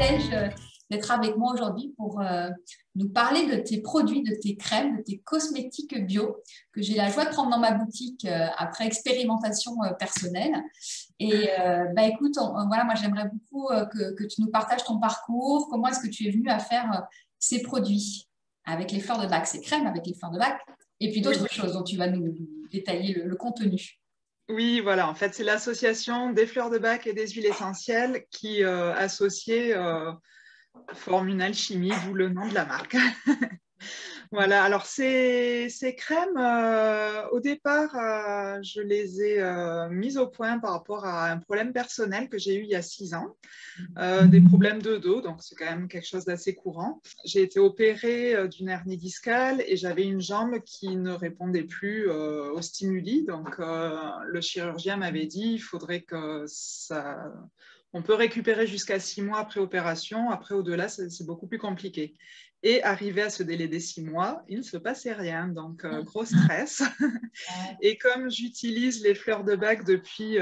privilège d'être avec moi aujourd'hui pour nous parler de tes produits, de tes crèmes, de tes cosmétiques bio que j'ai la joie de prendre dans ma boutique après expérimentation personnelle. Et écoute, voilà, moi j'aimerais beaucoup que tu nous partages ton parcours. Comment est-ce que tu es venue à faire ces produits avec les fleurs de bac, ces crèmes avec les fleurs de bac, et puis d'autres choses dont tu vas nous détailler le contenu. Oui, voilà, en fait, c'est l'association des fleurs de bac et des huiles essentielles qui, associées, forment une alchimie, d'où le nom de la marque. Voilà, alors ces crèmes, au départ, je les ai mises au point par rapport à un problème personnel que j'ai eu il y a 6 ans, des problèmes de dos, donc c'est quand même quelque chose d'assez courant. J'ai été opérée d'une hernie discale et j'avais une jambe qui ne répondait plus aux stimuli, donc le chirurgien m'avait dit il faudrait que ça... On peut récupérer jusqu'à 6 mois après opération, après au-delà c'est beaucoup plus compliqué. Et arrivé à ce délai des 6 mois, il ne se passait rien, donc gros stress. Et comme j'utilise les fleurs de bac depuis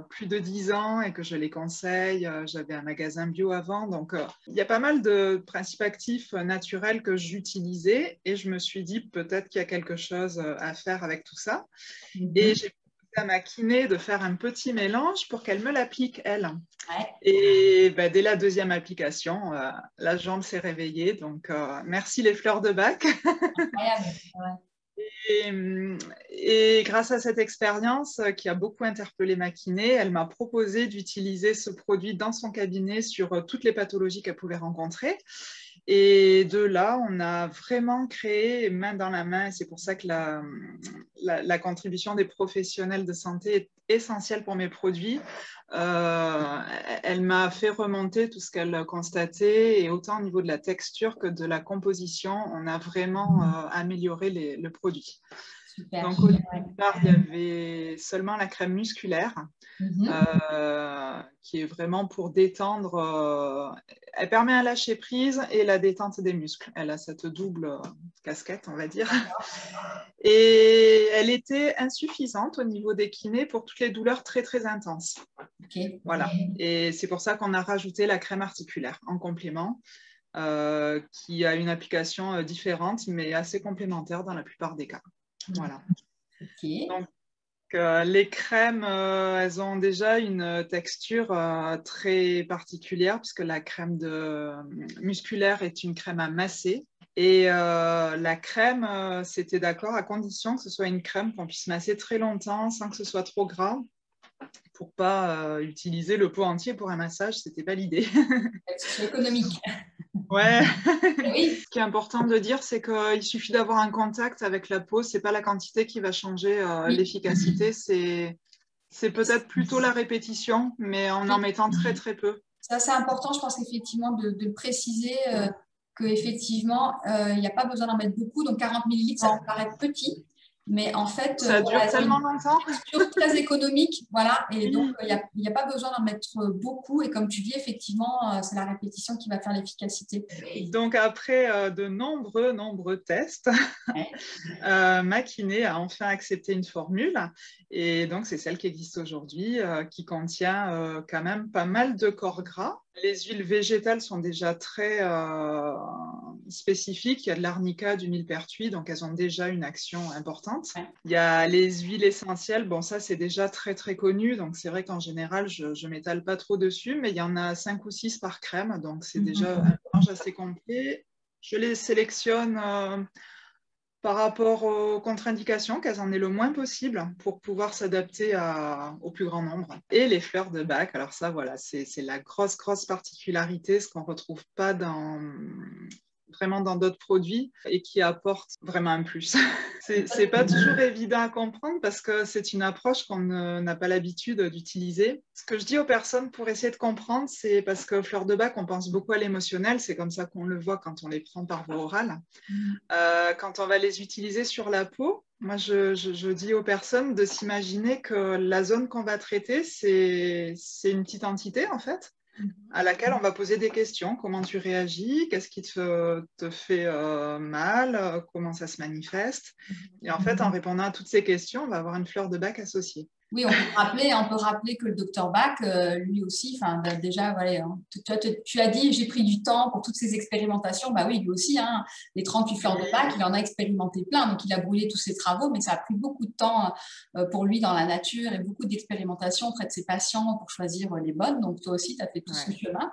plus de 10 ans et que je les conseille, j'avais un magasin bio avant, donc il y a pas mal de principes actifs naturels que j'utilisais et je me suis dit peut-être qu'il y a quelque chose à faire avec tout ça. Et j'ai proposé à ma kiné de faire un petit mélange pour qu'elle me l'applique, elle. Et dès la deuxième application, la jambe s'est réveillée. Donc, merci les fleurs de bac. Incroyable. Et grâce à cette expérience qui a beaucoup interpellé ma kiné, elle m'a proposé d'utiliser ce produit dans son cabinet sur toutes les pathologies qu'elle pouvait rencontrer. Et de là, on a vraiment créé main dans la main. Et c'est pour ça que la contribution des professionnels de santé est essentielle pour mes produits. Elle m'a fait remonter tout ce qu'elle constatait, et autant au niveau de la texture que de la composition, on a vraiment amélioré le produit. Super. Donc au départ, il y avait seulement la crème musculaire, qui est vraiment pour détendre. Elle permet un lâcher prise et la détente des muscles. Elle a cette double casquette, on va dire. Et elle était insuffisante au niveau des kinés pour toutes les douleurs très très intenses. Voilà. Et c'est pour ça qu'on a rajouté la crème articulaire en complément, qui a une application différente, mais assez complémentaire dans la plupart des cas. Voilà. Donc, les crèmes, elles ont déjà une texture très particulière, puisque la crème musculaire est une crème à masser. Et la crème, c'était d'accord à condition que ce soit une crème qu'on puisse masser très longtemps sans que ce soit trop gras, pour ne pas utiliser le pot entier pour un massage, ce n'était pas l'idée. C'est économique. Ouais. Oui. Ce qui est important de dire, c'est qu'il suffit d'avoir un contact avec la peau. Ce n'est pas la quantité qui va changer l'efficacité. C'est peut-être plutôt la répétition, mais en mettant très, très peu. Ça, c'est important, je pense qu'effectivement, de préciser qu'effectivement, il n'y a pas besoin d'en mettre beaucoup. Donc, 40 millilitres, ça me paraît petit. Mais en fait, ça dure tellement longtemps. C'est très économique, voilà. Et donc, il n'y a pas besoin d'en mettre beaucoup. Et comme tu dis, effectivement, c'est la répétition qui va faire l'efficacité. Donc, après de nombreux tests, ma kiné a enfin accepté une formule. Et donc, c'est celle qui existe aujourd'hui, qui contient quand même pas mal de corps gras. Les huiles végétales sont déjà très spécifiques. Il y a de l'arnica, du millepertuis, donc elles ont déjà une action importante. Il y a les huiles essentielles. Bon, ça, c'est déjà très, très connu. Donc, c'est vrai qu'en général, je ne m'étale pas trop dessus, mais il y en a 5 ou 6 par crème. Donc, c'est déjà un mélange assez complet. Je les sélectionne par rapport aux contre-indications, qu'elles en aient le moins possible pour pouvoir s'adapter au plus grand nombre. Et les fleurs de bac, alors ça, voilà, c'est la grosse particularité, ce qu'on ne retrouve pas vraiment dans d'autres produits et qui apporte vraiment un plus. C'est pas toujours évident à comprendre parce que c'est une approche qu'on n'a pas l'habitude d'utiliser. Ce que je dis aux personnes pour essayer de comprendre, c'est parce que fleurs de bac, on pense beaucoup à l'émotionnel, c'est comme ça qu'on le voit quand on les prend par voie orale. Quand on va les utiliser sur la peau, moi je dis aux personnes de s'imaginer que la zone qu'on va traiter, c'est une petite entité en fait, à laquelle on va poser des questions. Comment tu réagis? Qu'est-ce qui te fait mal? Comment ça se manifeste? Et en fait, en répondant à toutes ces questions, on va avoir une fleur de bac associée. Oui, on peut rappeler que le docteur Bach, lui aussi, déjà, voilà, hein, tu as dit, j'ai pris du temps pour toutes ces expérimentations. Bah oui, lui aussi, hein, les 38 fleurs de Bach, il en a expérimenté plein, donc il a brûlé tous ses travaux, mais ça a pris beaucoup de temps pour lui dans la nature et beaucoup d'expérimentations auprès de ses patients pour choisir les bonnes. Donc toi aussi, tu as fait tout ce chemin.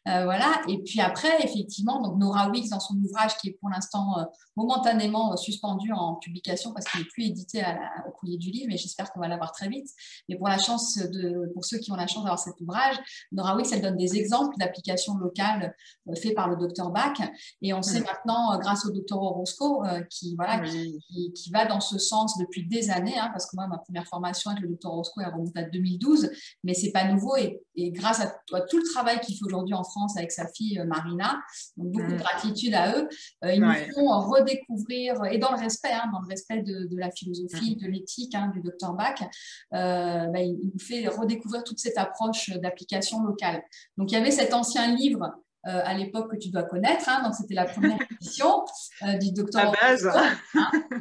Voilà. Et puis après, effectivement, donc Nora Weeks, dans son ouvrage qui est pour l'instant momentanément suspendu en publication parce qu'il n'est plus édité au courrier du livre, mais j'espère qu'on va l'avoir très vite. Mais pour ceux qui ont la chance d'avoir cet ouvrage, Nora Weeks, elle donne des exemples d'applications locales faites par le docteur Bach. Et on sait maintenant, grâce au docteur Orozco, qui va dans ce sens depuis des années, hein, parce que moi, ma première formation avec le docteur Orozco, elle remonte à 2012, mais c'est pas nouveau. Et grâce à tout le travail qu'il fait aujourd'hui en France avec sa fille Marina, donc beaucoup de gratitude à eux, ils nous font redécouvrir, et dans le respect, hein, de la philosophie, de l'éthique du docteur Bach, il nous fait redécouvrir toute cette approche d'application locale. Donc, il y avait cet ancien livre à l'époque que tu dois connaître, hein, donc c'était la première édition du docteur Orozco,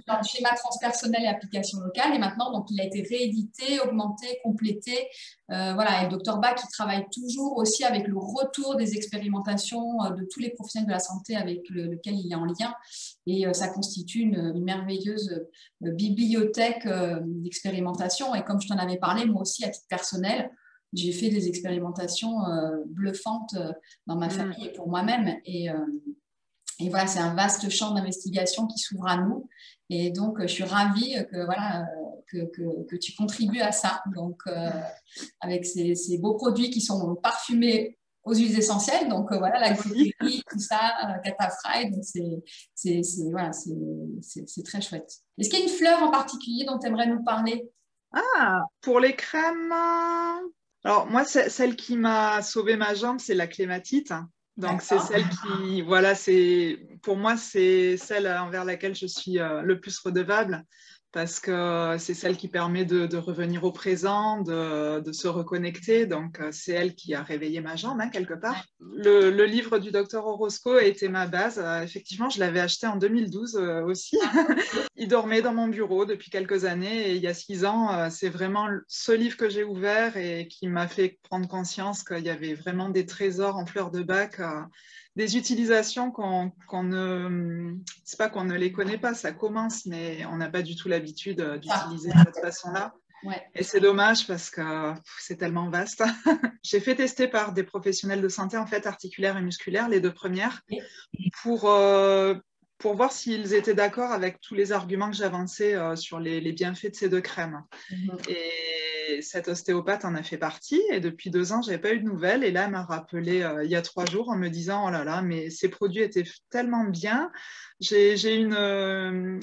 dans le schéma transpersonnel et application locale, et maintenant donc, il a été réédité, augmenté, complété. Voilà, et le docteur Bach qui travaille toujours aussi avec le retour des expérimentations de tous les professionnels de la santé avec lequel il est en lien, et ça constitue une merveilleuse bibliothèque d'expérimentation. Et comme je t'en avais parlé, moi aussi à titre personnel, j'ai fait des expérimentations bluffantes dans ma famille et pour moi-même. Et voilà, c'est un vaste champ d'investigation qui s'ouvre à nous. Et donc, je suis ravie que tu contribues à ça. Donc, avec ces beaux produits qui sont parfumés aux huiles essentielles. Donc, voilà, la gourmerie, tout ça, Catafry. Donc, voilà, c'est très chouette. Est-ce qu'il y a une fleur en particulier dont tu aimerais nous parler? Pour les crèmes, alors moi, celle qui m'a sauvé ma jambe, c'est la clématite. Donc, c'est celle qui, voilà, pour moi, c'est celle envers laquelle je suis le plus redevable parce que c'est celle qui permet de revenir au présent, de se reconnecter. Donc, c'est elle qui a réveillé ma jambe, hein, quelque part. Le livre du docteur Orozco a été ma base. Effectivement, je l'avais acheté en 2012 aussi. Il dormait dans mon bureau depuis quelques années et il y a 6 ans, c'est vraiment ce livre que j'ai ouvert et qui m'a fait prendre conscience qu'il y avait vraiment des trésors en fleurs de bac, des utilisations c'est pas qu'on ne les connaît pas, ça commence, mais on n'a pas du tout l'habitude d'utiliser de cette façon-là. Et c'est dommage parce que c'est tellement vaste. J'ai fait tester par des professionnels de santé, en fait, articulaires et musculaires, les 2 premières, pour voir s'ils étaient d'accord avec tous les arguments que j'avançais sur les bienfaits de ces 2 crèmes. Et cette ostéopathe en a fait partie. Et depuis 2 ans, je n'avais pas eu de nouvelles. Et là, elle m'a rappelé il y a 3 jours en me disant « Oh là là, mais ces produits étaient tellement bien. J'ai une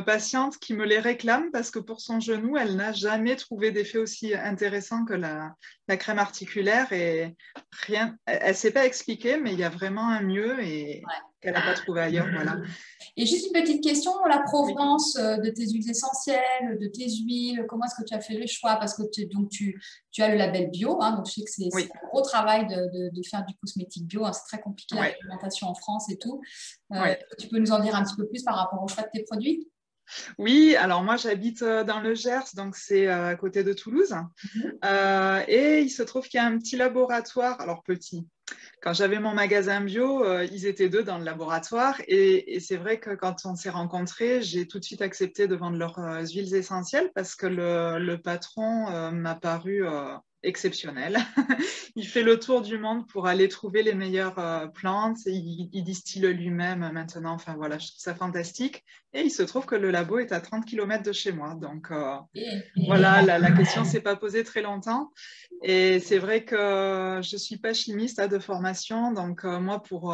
patiente qui me les réclame parce que pour son genou, elle n'a jamais trouvé d'effet aussi intéressant que la crème articulaire. Et rien, elle ne sait pas expliquer, mais il y a vraiment un mieux et qu'elle n'a pas trouvé ailleurs. Voilà. Et juste une petite question, la provenance de tes huiles essentielles, de tes huiles, comment est-ce que tu as fait le choix? Parce que tu as le label bio, hein, donc je sais que c'est un gros travail de faire du cosmétique bio, hein, c'est très compliqué la réglementation en France et tout. Tu peux nous en dire un petit peu plus par rapport au choix de tes produits? Oui, alors moi j'habite dans le Gers, donc c'est à côté de Toulouse. Et il se trouve qu'il y a un petit laboratoire, alors petit. Quand j'avais mon magasin bio, ils étaient 2 dans le laboratoire. Et c'est vrai que quand on s'est rencontrés, j'ai tout de suite accepté de vendre leurs huiles essentielles parce que le patron m'a paru exceptionnel. Il fait le tour du monde pour aller trouver les meilleures plantes. Il distille lui-même maintenant. Enfin voilà, je trouve ça fantastique. Et il se trouve que le labo est à 30 km de chez moi. Donc voilà, la question ne s'est pas posée très longtemps. Et c'est vrai que je ne suis pas chimiste de formation. Donc moi, pour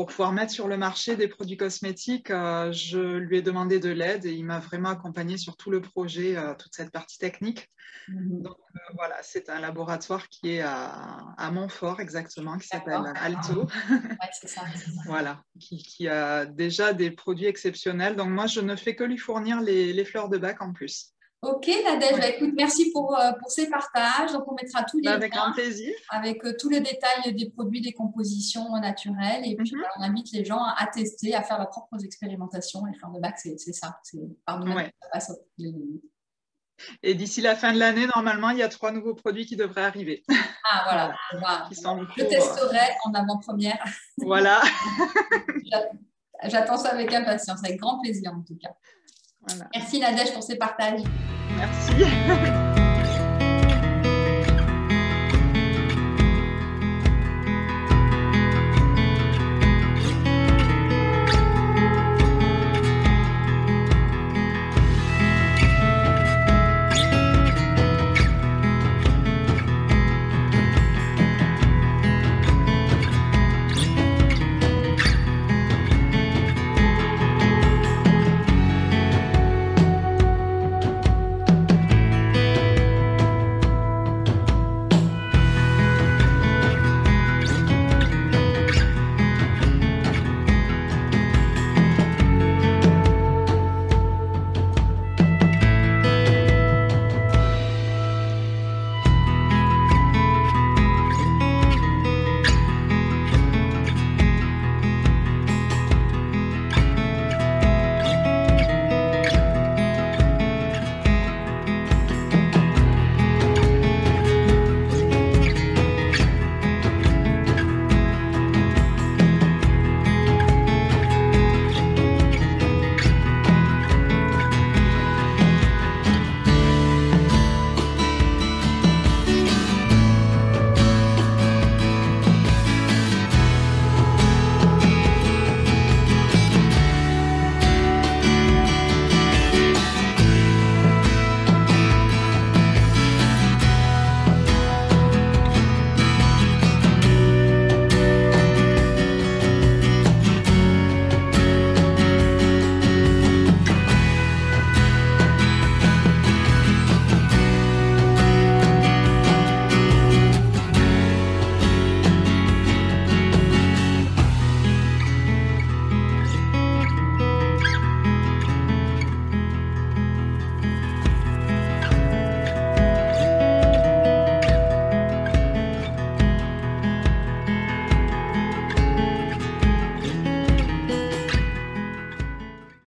pouvoir mettre sur le marché des produits cosmétiques, je lui ai demandé de l'aide et il m'a vraiment accompagnée sur tout le projet, toute cette partie technique. Donc voilà, c'est un laboratoire qui est à Montfort exactement, qui s'appelle Alto. C'est ça. Voilà, qui a déjà des produits exceptionnels. Donc moi, je ne fais que lui fournir les fleurs de bac en plus. Ok, Nadège, écoute, merci pour ces partages. Donc, on mettra tous les avec liens grand plaisir. avec tous les détails des produits, des compositions naturelles. Et puis, on invite les gens à tester, à faire leurs propres expérimentations. Les fleurs de bac, c'est ça. C'est par nous-mêmes que ça passe. Et d'ici la fin de l'année, normalement, il y a 3 nouveaux produits qui devraient arriver. Ah, voilà. Voilà. Je testerai en avant-première. Voilà. J'attends ça avec impatience, avec grand plaisir en tout cas. Voilà. Merci Nadège pour ces partages. Merci.